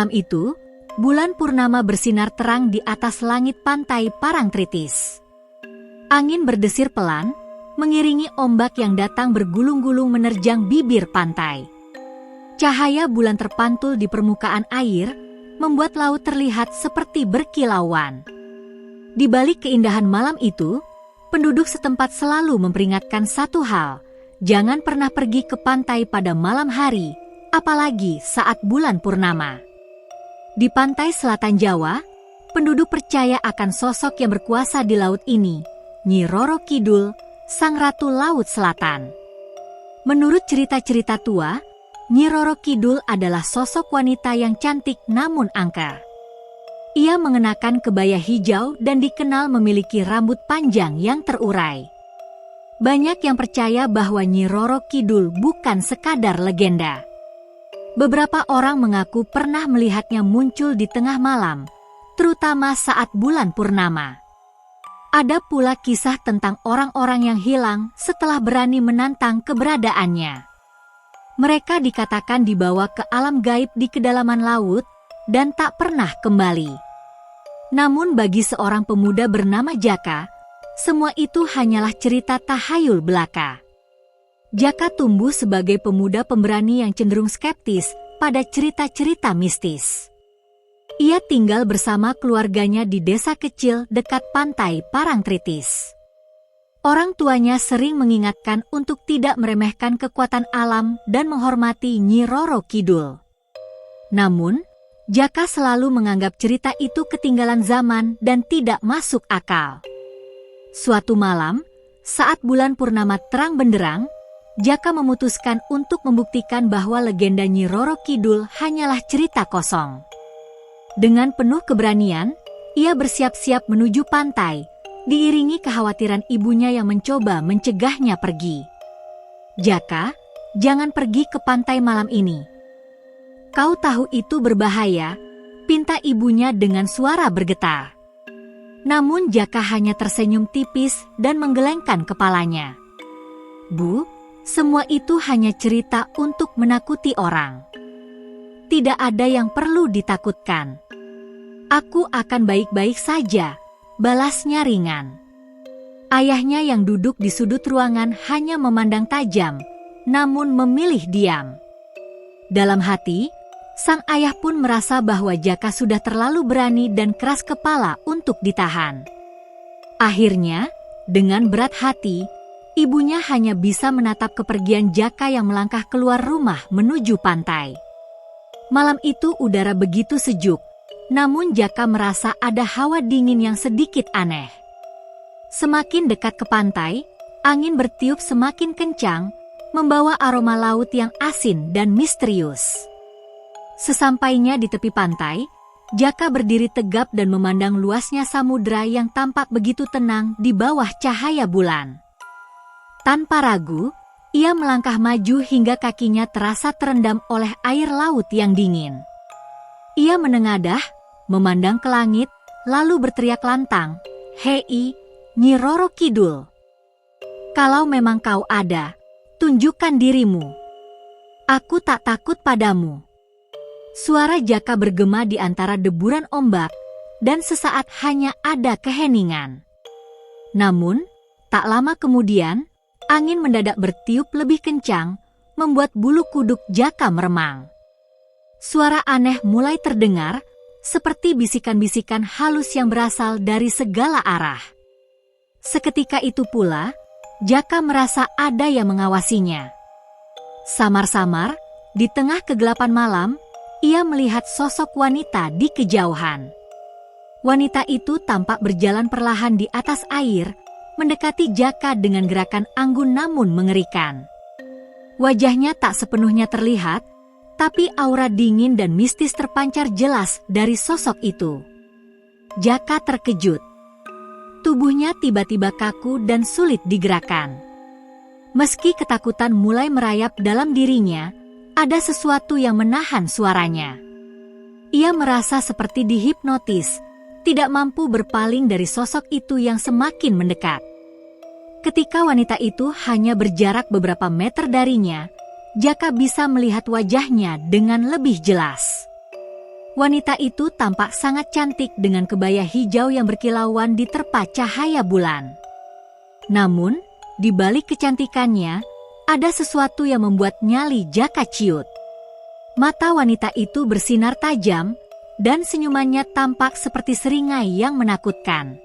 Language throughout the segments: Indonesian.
Malam itu, bulan purnama bersinar terang di atas langit pantai Parangtritis. Angin berdesir pelan, mengiringi ombak yang datang bergulung-gulung menerjang bibir pantai. Cahaya bulan terpantul di permukaan air, membuat laut terlihat seperti berkilauan. Di balik keindahan malam itu, penduduk setempat selalu memperingatkan satu hal, jangan pernah pergi ke pantai pada malam hari, apalagi saat bulan purnama. Di pantai selatan Jawa, penduduk percaya akan sosok yang berkuasa di laut ini, Nyi Roro Kidul, Sang Ratu Laut Selatan. Menurut cerita-cerita tua, Nyi Roro Kidul adalah sosok wanita yang cantik namun angker. Ia mengenakan kebaya hijau dan dikenal memiliki rambut panjang yang terurai. Banyak yang percaya bahwa Nyi Roro Kidul bukan sekadar legenda. Beberapa orang mengaku pernah melihatnya muncul di tengah malam, terutama saat bulan purnama. Ada pula kisah tentang orang-orang yang hilang setelah berani menantang keberadaannya. Mereka dikatakan dibawa ke alam gaib di kedalaman laut dan tak pernah kembali. Namun bagi seorang pemuda bernama Jaka, semua itu hanyalah cerita tahayul belaka. Jaka tumbuh sebagai pemuda pemberani yang cenderung skeptis pada cerita-cerita mistis. Ia tinggal bersama keluarganya di desa kecil dekat pantai Parangtritis. Orang tuanya sering mengingatkan untuk tidak meremehkan kekuatan alam dan menghormati Nyi Roro Kidul. Namun, Jaka selalu menganggap cerita itu ketinggalan zaman dan tidak masuk akal. Suatu malam, saat bulan purnama terang benderang, Jaka memutuskan untuk membuktikan bahwa legenda Nyi Roro Kidul hanyalah cerita kosong. Dengan penuh keberanian, ia bersiap-siap menuju pantai, diiringi kekhawatiran ibunya yang mencoba mencegahnya pergi. "Jaka, jangan pergi ke pantai malam ini. Kau tahu itu berbahaya," pinta ibunya dengan suara bergetar. Namun Jaka hanya tersenyum tipis dan menggelengkan kepalanya. "Bu, semua itu hanya cerita untuk menakuti orang. Tidak ada yang perlu ditakutkan. Aku akan baik-baik saja," balasnya ringan. Ayahnya yang duduk di sudut ruangan hanya memandang tajam, namun memilih diam. Dalam hati, sang ayah pun merasa bahwa Jaka sudah terlalu berani dan keras kepala untuk ditahan. Akhirnya, dengan berat hati, ibunya hanya bisa menatap kepergian Jaka yang melangkah keluar rumah menuju pantai. Malam itu udara begitu sejuk, namun Jaka merasa ada hawa dingin yang sedikit aneh. Semakin dekat ke pantai, angin bertiup semakin kencang, membawa aroma laut yang asin dan misterius. Sesampainya di tepi pantai, Jaka berdiri tegap dan memandang luasnya samudera yang tampak begitu tenang di bawah cahaya bulan. Tanpa ragu, ia melangkah maju hingga kakinya terasa terendam oleh air laut yang dingin. Ia menengadah, memandang ke langit, lalu berteriak lantang, "Hei, Nyi Roro Kidul! Kalau memang kau ada, tunjukkan dirimu. Aku tak takut padamu." Suara Jaka bergema di antara deburan ombak, dan sesaat hanya ada keheningan. Namun, tak lama kemudian, angin mendadak bertiup lebih kencang, membuat bulu kuduk Jaka meremang. Suara aneh mulai terdengar, seperti bisikan-bisikan halus yang berasal dari segala arah. Seketika itu pula, Jaka merasa ada yang mengawasinya. Samar-samar, di tengah kegelapan malam, ia melihat sosok wanita di kejauhan. Wanita itu tampak berjalan perlahan di atas air, mendekati Jaka dengan gerakan anggun namun mengerikan. Wajahnya tak sepenuhnya terlihat, tapi aura dingin dan mistis terpancar jelas dari sosok itu. Jaka terkejut. Tubuhnya tiba-tiba kaku dan sulit digerakkan. Meski ketakutan mulai merayap dalam dirinya, ada sesuatu yang menahan suaranya. Ia merasa seperti dihipnotis, tidak mampu berpaling dari sosok itu yang semakin mendekat. Ketika wanita itu hanya berjarak beberapa meter darinya, Jaka bisa melihat wajahnya dengan lebih jelas. Wanita itu tampak sangat cantik dengan kebaya hijau yang berkilauan diterpa cahaya bulan. Namun, di balik kecantikannya, ada sesuatu yang membuat nyali Jaka ciut. Mata wanita itu bersinar tajam, dan senyumannya tampak seperti seringai yang menakutkan.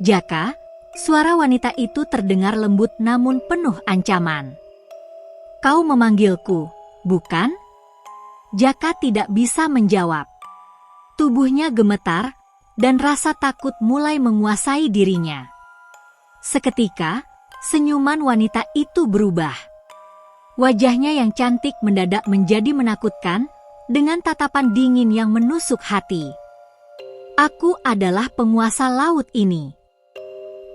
"Jaka," suara wanita itu terdengar lembut namun penuh ancaman. "Kau memanggilku, bukan?" Jaka tidak bisa menjawab. Tubuhnya gemetar, dan rasa takut mulai menguasai dirinya. Seketika, senyuman wanita itu berubah. Wajahnya yang cantik mendadak menjadi menakutkan, dengan tatapan dingin yang menusuk hati. "Aku adalah penguasa laut ini.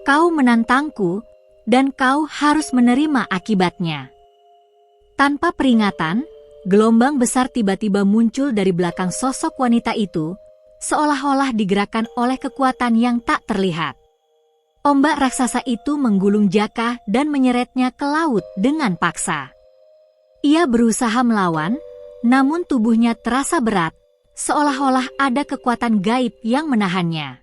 Kau menantangku, dan kau harus menerima akibatnya." Tanpa peringatan, gelombang besar tiba-tiba muncul dari belakang sosok wanita itu, seolah-olah digerakkan oleh kekuatan yang tak terlihat. Ombak raksasa itu menggulung Jaka dan menyeretnya ke laut dengan paksa. Ia berusaha melawan, namun tubuhnya terasa berat, seolah-olah ada kekuatan gaib yang menahannya.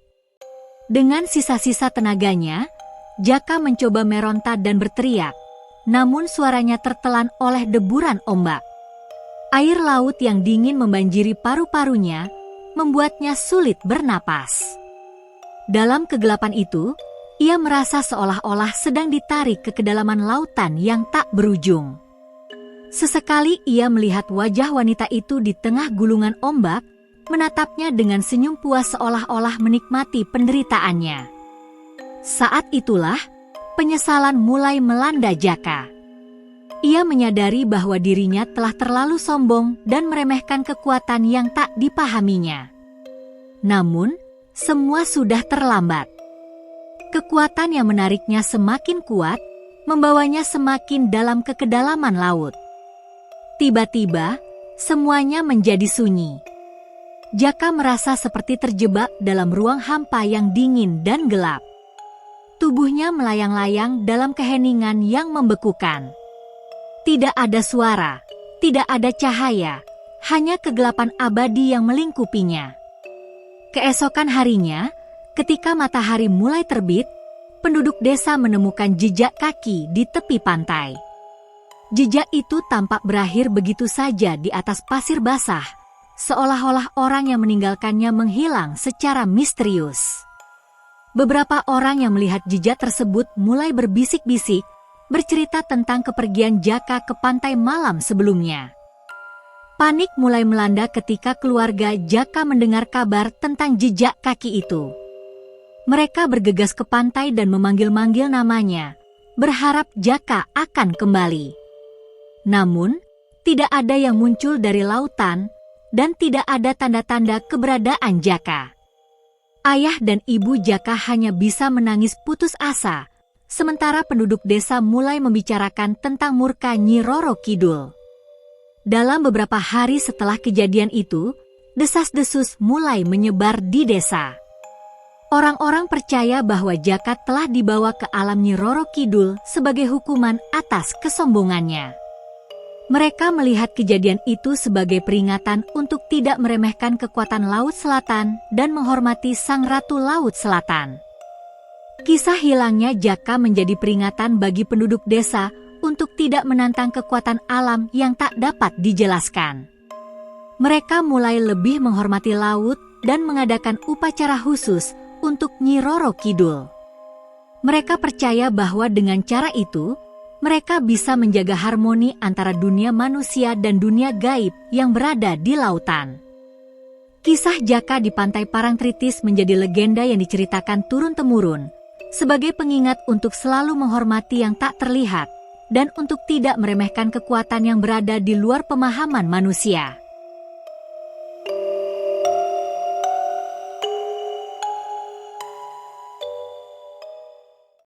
Dengan sisa-sisa tenaganya, Jaka mencoba meronta dan berteriak, namun suaranya tertelan oleh deburan ombak. Air laut yang dingin membanjiri paru-parunya, membuatnya sulit bernapas. Dalam kegelapan itu, ia merasa seolah-olah sedang ditarik ke kedalaman lautan yang tak berujung. Sesekali ia melihat wajah wanita itu di tengah gulungan ombak, menatapnya dengan senyum puas seolah-olah menikmati penderitaannya. Saat itulah, penyesalan mulai melanda Jaka. Ia menyadari bahwa dirinya telah terlalu sombong dan meremehkan kekuatan yang tak dipahaminya. Namun, semua sudah terlambat. Kekuatan yang menariknya semakin kuat, membawanya semakin dalam ke kedalaman laut. Tiba-tiba, semuanya menjadi sunyi. Jaka merasa seperti terjebak dalam ruang hampa yang dingin dan gelap. Tubuhnya melayang-layang dalam keheningan yang membekukan. Tidak ada suara, tidak ada cahaya, hanya kegelapan abadi yang melingkupinya. Keesokan harinya, ketika matahari mulai terbit, penduduk desa menemukan jejak kaki di tepi pantai. Jejak itu tampak berakhir begitu saja di atas pasir basah, seolah-olah orang yang meninggalkannya menghilang secara misterius. Beberapa orang yang melihat jejak tersebut mulai berbisik-bisik, bercerita tentang kepergian Jaka ke pantai malam sebelumnya. Panik mulai melanda ketika keluarga Jaka mendengar kabar tentang jejak kaki itu. Mereka bergegas ke pantai dan memanggil-manggil namanya, berharap Jaka akan kembali. Namun, tidak ada yang muncul dari lautan, dan tidak ada tanda-tanda keberadaan Jaka. Ayah dan ibu Jaka hanya bisa menangis putus asa, sementara penduduk desa mulai membicarakan tentang murka Nyi Roro Kidul. Dalam beberapa hari setelah kejadian itu, desas-desus mulai menyebar di desa. Orang-orang percaya bahwa Jaka telah dibawa ke alam Nyi Roro Kidul sebagai hukuman atas kesombongannya. Mereka melihat kejadian itu sebagai peringatan untuk tidak meremehkan kekuatan Laut Selatan dan menghormati Sang Ratu Laut Selatan. Kisah hilangnya Jaka menjadi peringatan bagi penduduk desa untuk tidak menantang kekuatan alam yang tak dapat dijelaskan. Mereka mulai lebih menghormati laut dan mengadakan upacara khusus untuk Nyi Roro Kidul. Mereka percaya bahwa dengan cara itu, mereka bisa menjaga harmoni antara dunia manusia dan dunia gaib yang berada di lautan. Kisah Jaka di pantai Parangtritis menjadi legenda yang diceritakan turun-temurun, sebagai pengingat untuk selalu menghormati yang tak terlihat, dan untuk tidak meremehkan kekuatan yang berada di luar pemahaman manusia.